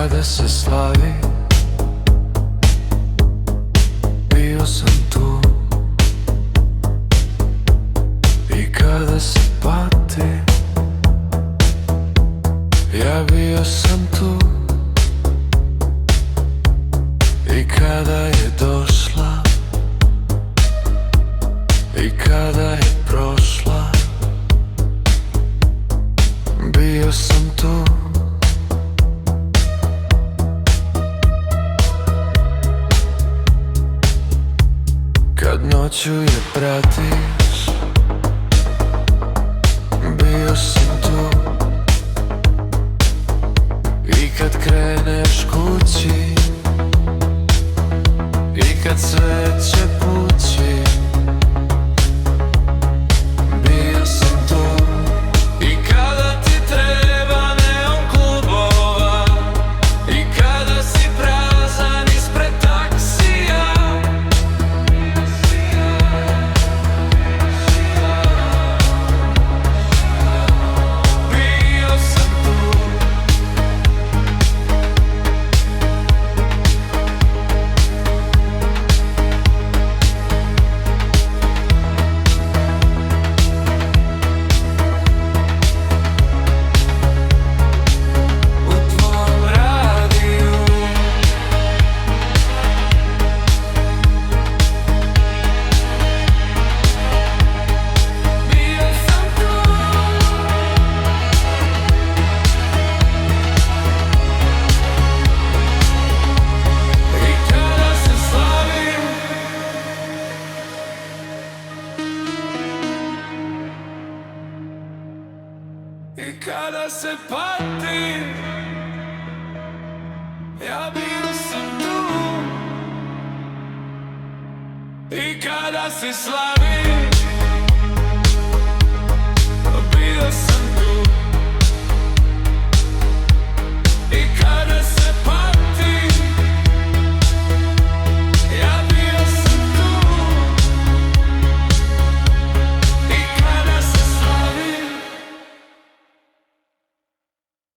kada se slavi, bio sam tu. I kada se pati, ja bio sam tu. I kada je došla, i kada je prošla, bio sam tu. Kad noću je pratiš, bio sam tu. I kad kreneš kući, i kad sreće pući, bio sam tu. I kada ti treba neon klubova, i kada si prazan ispred taksija, bio sam tu. I kada se pati, ja bio sam tu. I kada se slavi, bio sam